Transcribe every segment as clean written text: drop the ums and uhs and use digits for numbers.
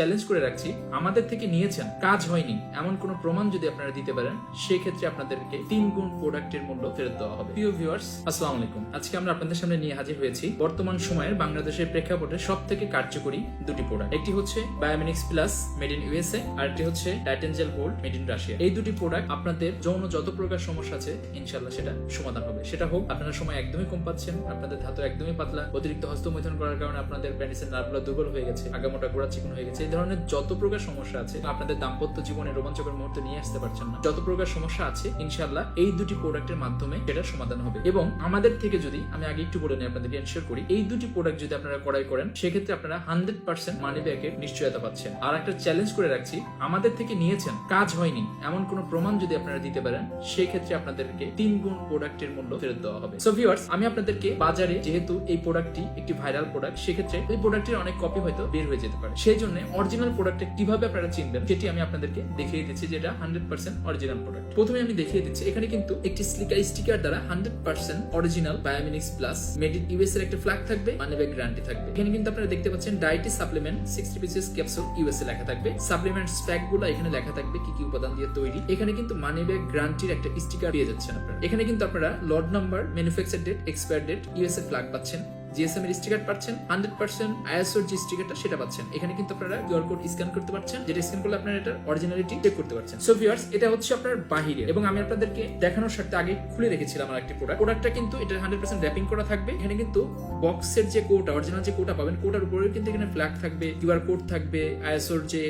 Challenge করে রাখছি, আমাদের থেকে নিয়েছেন, কাজ হয়নি এমন কোনো প্রমাণ যদি আপনারা দিতে পারেন, সেই ক্ষেত্রে আপনাদেরকে 3 গুণ প্রোডাক্টের মূল্য ফেরত দেওয়া হবে। প্রিয় ভিউয়ার্স, আসসালামু আলাইকুম। আজকে আমরা আপনাদের সামনে নিয়ে হাজির হয়েছি বর্তমান সময়ের বাংলাদেশের প্রেক্ষাপটে সবথেকে কার্যকরী দুটি প্রোডাক্ট। একটি হচ্ছে Biominix plus made in USA, আর একটি হচ্ছে Titan gel gold made in Russia. এই দুটি প্রোডাক্ট আপনাদের যৌন যত প্রকার সমস্যা আছে ইনশাআল্লাহ সেটা সমাধান হবে। সেটা হোক আপনারা সময় একদমই কম পাচ্ছেন, আপনাদের ধাতু একদমই পাতলা, অতিরিক্ত হস্তমৈথুন করার কারণে আপনাদের পেনিসের নার্ভগুলো দুর্বল হয়ে গেছে, আগামোটা গোড়া চিকন হয়ে গেছে, এই ধরনের যত প্রকার সমস্যা আছে, আপনাদের দাম্পত্য জীবনে রোমাঞ্চকর মুহূর্তে নিয়ে আসতে পারছেন না, যত প্রকার সমস্যা আছে ইনশাআল্লাহ এই দুটি প্রোডাক্টের মাধ্যমে সেটা সমাধান হবে। এবং আমাদের থেকে যদি আমি আগে একটু বলে নিই, আপনাদেরকে এনশিওর করি, এই দুটি প্রোডাক্ট যদি আপনারা ক্রয় করেন সেক্ষেত্রে আপনারা 100% মানি ব্যাকের নিশ্চয়তা পাচ্ছেন। আর একটা চ্যালেঞ্জ করে রাখছি, আমাদের থেকে নিয়েছেন, কাজ হয়নি এমন কোনো প্রমাণ যদি আপনারা দিতে পারেন, সেই ক্ষেত্রে আপনাদেরকে 3 গুণ প্রোডাক্টের মূল্য ফেরত দেওয়া হবে। সো ভিউয়ার্স, আমি আপনাদেরকে বাজারে যেহেতু এই প্রোডাক্টটি একটি ভাইরাল প্রোডাক্ট, সেক্ষেত্রে এই প্রোডাক্টের অনেক কপি হয়তো বের হয়ে যেতে পারে। সেই জন্য অরিজিনাল প্রোডাক্টে কিভাবে আপনারা চিনবেন সেটি আমি আপনাদেরকে দেখিয়ে দিচ্ছি, যেটা 100% অরিজিনাল প্রোডাক্ট। প্রথমে আমি দেখিয়ে দিচ্ছি, এখানে কিন্তু একটি স্টিকার দ্বারা 100% অরিজিনাল বায়োমিনিক্স প্লাস মেড ইন ইউএস এর একটা ফ্ল্যাগ থাকবে, মানি ব্যাক গ্যারান্টি থাকবে। এখানে কিন্তু আপনারা দেখতে পাচ্ছেন deity supplement 60 pieces capsule USA লেখা থাকবে। সাপ্লিমেন্টস প্যাক গুলো এখানে লেখা থাকবে কি কি উপাদান দিয়ে তৈরি। এখানে কিন্তু মানি ব্যাক গ্যারান্টির একটা স্টিকার পেয়ে যাচ্ছেন আপনারা। এখানে কিন্তু আপনারা lot number, manufacture date, expire date, USA flag পাচ্ছেন, জিএসএম এর স্টিকার পাচ্ছেন, 100% আইএসও যে স্টিকারটা সেটা পাচ্ছেন। এখানে কিন্তু আপনারা কিউআর কোড স্ক্যান করতে পারছেন, যেটা স্ক্যান করলে আপনারা এটার অরিজিনালিটি চেক করতে পারছেন। সো ভিউয়ার্স, এটা হচ্ছে আপনার বাহিরে, এবং আমি আপনাদেরকে দেখানোর স্বার্থে আগে খুলে রেখেছিলাম আমার একটি প্রোডাক্টটা কিন্তু এটা 100% র‍্যাপিং করা থাকবে। এখানে কিন্তু বক্সের যে কোটা, অরিজিনাল যে কোটা পাবেন, কোটার উপরে কিন্তু এখানে ফ্ল্যাগ থাকবে, কিউআর কোড থাকবে, আইএসওর যে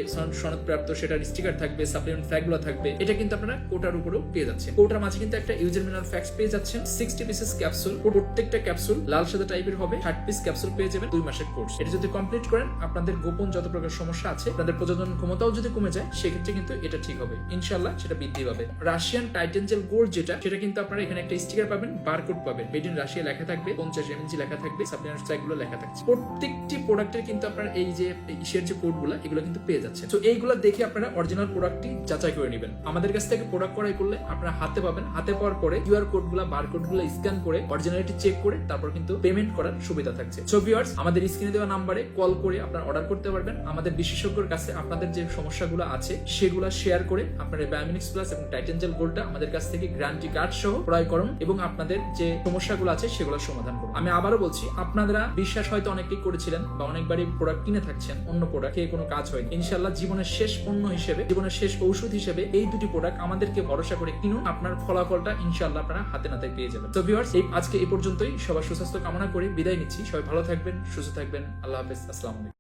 সনদপ্রাপ্ত সেটার স্টিকার থাকবে, সাপ্লিমেন্ট ফ্ল্যাগগুলো থাকবে। এটা কিন্তু আপনারা কোটার উপরেও পেয়ে যাচ্ছেন। কোটার মাঝে কিন্তু একটা ইউজার ম্যানুয়াল ফ্যাক্স পেয়ে যাচ্ছেন, 60 পিসেস ক্যাপসুল, প্রত্যেকটা ক্যাপসুল লাল সাদা টাইপের হবে, 60 পিস ক্যাপসুল পেয়ে যাবেন 2 মাসের কোর্স। এটা যদি কমপ্লিট করেন, আপনাদের গোপন যত প্রকার সমস্যা আছে, আপনাদের প্রজনন ক্ষমতাও যদি কমে যায়, সেক্ষেত্রে কিন্তু এটা ঠিক হবে ইনশাআল্লাহ, সেটা বৃদ্ধি পাবে। রাশিয়ান টাইটান জেল গোল্ড যেটা, সেটা কিন্তু আপনারা এখানে একটা স্টিকার পাবেন, বারকোড পাবেন, মেড ইন রাশিয়া লেখা থাকবে, 50 mg লেখা থাকবে, সাপ্লিমেন্ট ফ্ল্যাগ গুলো লেখা থাকছে। প্রত্যেকটি প্রোডাক্টের কিন্তু আপনারা এই যে ইসের যে কোডগুলো, এগুলো কিন্তু পেয়ে যাচ্ছেন। তো এইগুলো দেখে আপনারা অরিজিনাল প্রোডাক্টটি যাচাই করে নেবেন। আমাদের কাছ থেকে প্রোডাক্ট ক্রয় করলে আপনারা হাতে পাবেন, হাতে পাওয়ার পরে কিউআর কোডগুলো, বারকোডগুলো স্ক্যান করে অরিজিনালিটি চেক করে তারপর কিন্তু পেমেন্ট করার সুবিধা থাকছে। সো ভিউয়ার্স, আমাদের স্ক্রিনে দেওয়া নাম্বারে কল করে আপনারা অর্ডার করতে পারবেন। আমাদের বিশেষজ্ঞের কাছে আপনাদের যে সমস্যাগুলো আছে সেগুলো শেয়ার করে আপনারা বায়োমিনিক্স প্লাস এবং টাইটান জেল গোল্ডটা আমাদের কাছ থেকে গ্যারান্টি কার্ড সহ ক্রয় করুন এবং আপনাদের যে সমস্যাগুলো আছে সেগুলো সমাধান করুন। আমি আবারও বলছি, আপনারা বিশ্বাস হয়তো অনেকেই করেছিলেন বা অনেকবারই প্রোডাক্ট কিনে থাকছেন, অন্য প্রোডাক্ট খেয়ে কোনো কাজ হয়নি। ইনশাআল্লাহ জীবনের শেষ পণ্য হিসেবে, জীবনের শেষ ঔষধ হিসেবে এই দুটি প্রোডাক্ট আমাদেরকে ভরসা করে কিনুন, আপনার ফলাফলটা ইনশাআল্লাহ আপনারা হাতে নাতে পেয়ে যাবেন। তো ভিউয়ার্স, আজকে এই পর্যন্তই। সবার সুস্বাস্থ্য কামনা করে বিদায় নিচ্ছি। সবাই ভালো থাকবেন, সুস্থ থাকবেন। আল্লাহ হাফেজ, আসসালামু আলাইকুম।